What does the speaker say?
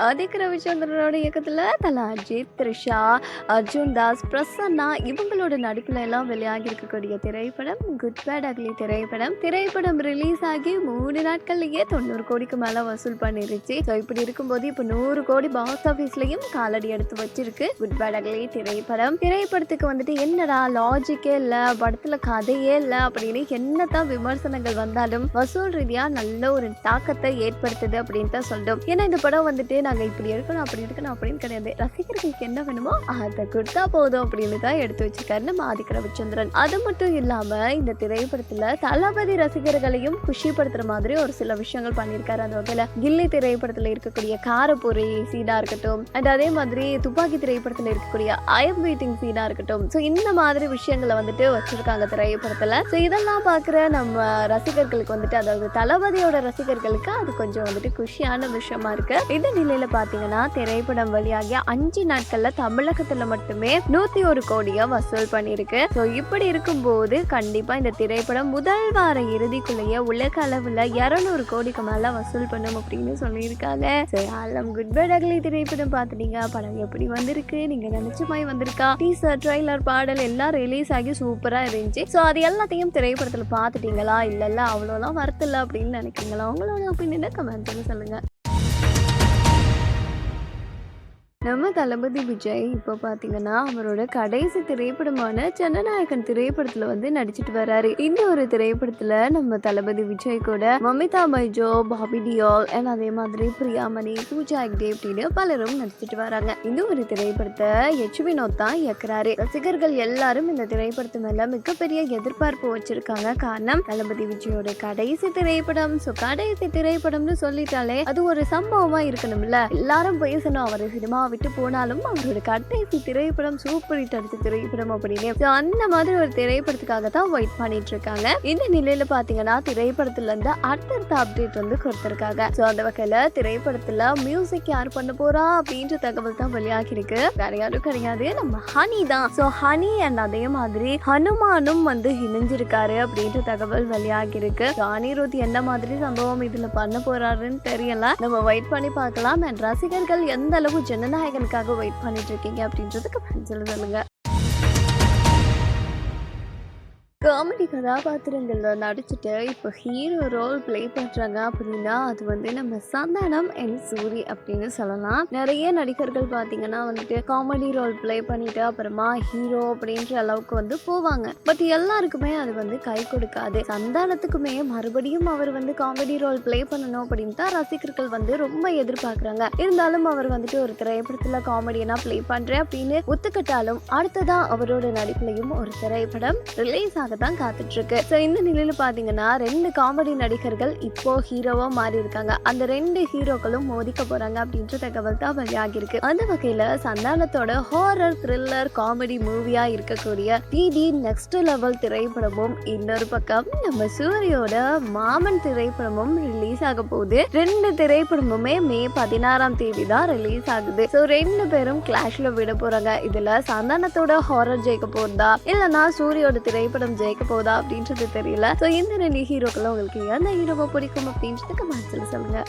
ஆதிக் ரவிச்சந்திரனோட இயக்கத்துல தல அஜித், த்ரிஷா, அர்ஜுன் தாஸ், பிரசன்னா இவங்களோட நடிப்புல எல்லாம் வெளியாகி இருக்கக்கூடிய திரைப்படம் குட் பேட் அக்லி திரைப்படம் ரிலீஸ் ஆகி 3 நாட்கள்லயே 90 கோடிக்கு மேல வசூல் பண்ணிருச்சு. ஸோ இப்படி இருக்கும்போது இப்போ 100 கோடி பாக்ஸ் ஆஃபீஸ்லயும் காலடி எடுத்து வச்சிருக்கு குட் பேட் அக்லி திரைப்படத்துக்கு வந்துட்டு என்னடா லாஜிக்கே இல்ல, படத்துல கதையே இல்ல அப்படின்னு என்னதான் விமர்சனங்கள் வந்தாலும் வசூல் ரீதியா நல்ல ஒரு தாக்கத்தை ஏற்படுத்துது அப்படின்னு தான் சொல்றோம். ஏன்னா இந்த படம் வந்துட்டு நாங்க இப்படி இருக்கணும் அப்படி இருக்கணும் அப்படின்னு கிடையாது, ரசிகர்களுக்கு என்ன வேணுமோ அதை கொடுத்தா போதும் அப்படின்னு தான் எடுத்து வச்சிருக்காரு நம்ம ஆதிக் ரவிச்சந்திரன். அது மட்டும் இல்லாம இந்த திரைப்படத்துல தளபதி ரசிகர்களையும் குஷிப்படுத்துற மாதிரி ஒரு சில விஷயங்கள் பண்ணியிருக்காரு. அந்த வகையில கில்லி திரைப்படத்துல இருக்கக்கூடிய காரப்பொரி சீனா இருக்கட்டும், அண்ட் அதே மாதிரி துப்பாக்கி திரைப்படத்துல இருக்கக்கூடிய ஐஎம் வெயிட்டிங் சீனா இருக்கட்டும், ஸோ இந்த மாதிரி விஷயங்களை வந்துட்டு வச்சிருக்காங்க திரைப்படத்துல. ஸோ இதெல்லாம் பாக்குற நம்ம ரசிகர்களுக்கு வந்துட்டு, அதாவது தளபதியோட ரசிகர்களுக்கு அது கொஞ்சம் வந்துட்டு குஷியான விஷயமா இருக்கு. இந்த நிலையில பாத்தீங்கன்னா திரைப்படம் வழியாகி 5 நாட்கள்ல தமிழகத்துல மட்டுமே 101 கோடியா வசூல் பண்ணிருக்கு. ஸோ இப்படி இருக்கும்போது கண்டிப்பா இந்த திரைப்படம் முதல் வார இறுதிக்குள்ளேயே உலக அளவுல 200 கோடிக்கு மேல வசூல் பண்ணும் அப்படின்னு சொல்லியிருக்காங்க. குட் பேட் அக்லி திரைப்படம் பார்த்துட்டீங்க, படம் எப்படி வந்திருக்கு, நீங்க நினைச்ச மாதிரி வந்திருக்கா, டீசர் ட்ரைலர் பாடல் எல்லாம் ரிலீஸ் ஆகி சூப்பரா இருந்துச்சு. ஸோ அது எல்லாத்தையும் திரைப்படத்துல பார்த்துட்டீங்களா, இல்ல அவ்வளோலாம் வரத்தில்ல அப்படின்னு நினைக்கிறீங்களா? உங்களோட ஒப்பீனியனை கமெண்ட்ல சொல்லுங்க. நம்ம தளபதி விஜய் இப்போ பார்த்தீங்கன்னா அவரோட கடைசி திரைப்படமான ஜனநாயகன் திரைப்படத்துல வந்து நடிச்சிட்டு வர்றாரு. இந்த ஒரு திரைப்படத்துல நம்ம தளபதி விஜய் கூட மமிதா பைஜோ, பாபி டியோல் அண்ட் அதே மாதிரி பிரியாமணி, பூஜா ஹெக்டே அப்படின்னு பலரும் நடிச்சிட்டு வராங்க. இந்த ஒரு திரைப்படத்தை எச் வினோத் தான் இயக்குறாரு. ரசிகர்கள் எல்லாரும் இந்த திரைப்படத்து மேல மிகப்பெரிய எதிர்பார்ப்பு வச்சிருக்காங்க. காரணம் தளபதி விஜயோட கடைசி திரைப்படம். ஸோ கடைசி திரைப்படம்னு சொல்லிட்டாலே அது ஒரு சம்பவமா இருக்கணும்ல, எல்லாரும் பேசணும். அவர் சினிமா விட்டு போனாலும் அவரோட கடைசி திரைப்படம் சூப்பர் ஹிட் அடிச்ச திரைப்படம் அப்படின்னு அந்த மாதிரி ஒரு திரைப்படத்துக்காக தான் வெயிட் பண்ணிட்டு இருக்காங்க. இந்த நிலையில பாத்தீங்கன்னா திரைப்படத்துல இருந்து அடுத்த அப்டேட் வந்து கொடுத்திருக்காங்க. சோ அந்த வகையில திரைப்படத்துல மியூசிக் யார் பண்ண போறா அப்படின்ற தகவல் தான் வெளியாகி இருக்கு. வேற யாரும் கிடையாது, நம்ம ஹனி தான். சோ ஹனி அண்ட் அதே மாதிரி ஹனுமானும் வந்து இணைஞ்சிருக்காரு அப்படின்ற தகவல் வெளியாகி இருக்கு. அனிருத் எந்த மாதிரி சம்பவம் இதுல பண்ண போறாருன்னு தெரியல, நம்ம வெயிட் பண்ணி பார்க்கலாம். அண்ட் ரசிகர்கள் எந்த அளவு ஜனநாயகனுக்காக வெயிட் பண்ணிட்டு இருக்கீங்க அப்படின்றதுக்கு சொல்லுங்க. காமெடி கதாபாத்திரங்கள்ல நடிச்சுட்டு இப்போ ஹீரோ ரோல் பிளே பண்றாங்க அப்படின்னா அது வந்து நம்ம சந்தானம் அண்ட் சூரி அப்படின்னு சொல்லலாம். நிறைய நடிகர்கள் பார்த்தீங்கன்னா வந்துட்டு காமெடி ரோல் பிளே பண்ணிட்டு அப்புறமா ஹீரோ அப்படின்ற அளவுக்கு வந்து போவாங்க. பட் எல்லாருக்குமே அது வந்து கை கொடுக்காது. சந்தானத்துக்குமே மறுபடியும் அவர் வந்து காமெடி ரோல் பிளே பண்ணணும் அப்படின்னு தான் ரசிகர்கள் வந்து ரொம்ப எதிர்பார்க்குறாங்க. இருந்தாலும் அவர் வந்துட்டு ஒரு திரைப்படத்துல காமெடியனா பிளே பண்றேன் அப்படின்னு ஒத்துக்கிட்டாலும் அடுத்ததான் அவரோட நடிப்புலையும் ஒரு திரைப்படம் ரிலீஸ் தான் காத்துட்டு இருக்கு. சோ இந்த நிலையில பாத்தீங்கன்னா 2 காமெடி நடிகர்கள் இப்போ ஹீரோவா மாறி இருக்காங்க. அந்த 2 ஹீரோக்களும் மோதிக்க போறாங்க அப்படின்ற தகவல் தான் வெளியாகி இருக்கு. அந்த வகையில சந்தானத்தோட ஹாரர் த்ரில்லர் காமெடி மூவியா இருக்கக்கூடிய டிடி நெக்ஸ்ட் லெவல் திரைப்படமும், இன்னொரு பக்கம் நம்ம சூரியோட மாமன் திரைப்படமும் ரிலீஸ் ஆக போகுது. 2 திரைப்படமுமே மே 16ஆம் தேதி தான் ரிலீஸ் ஆகுது. சோ 2 பேரும் கிளாஷ்ல விட போறாங்க. இதுல சந்தானத்தோட ஹாரர் ஜெயிக்க போறதா இல்லனா சூரியோட திரைப்படம் ஜெயிக்க போதா அப்படின்றது தெரியல. ஸோ இந்த 2 ஹீரோக்கள் உங்களுக்கு எந்த ஹீரோவை பிடிக்கும் அப்படின்றது கமெண்ட்ஸ்ல சொல்லுங்க.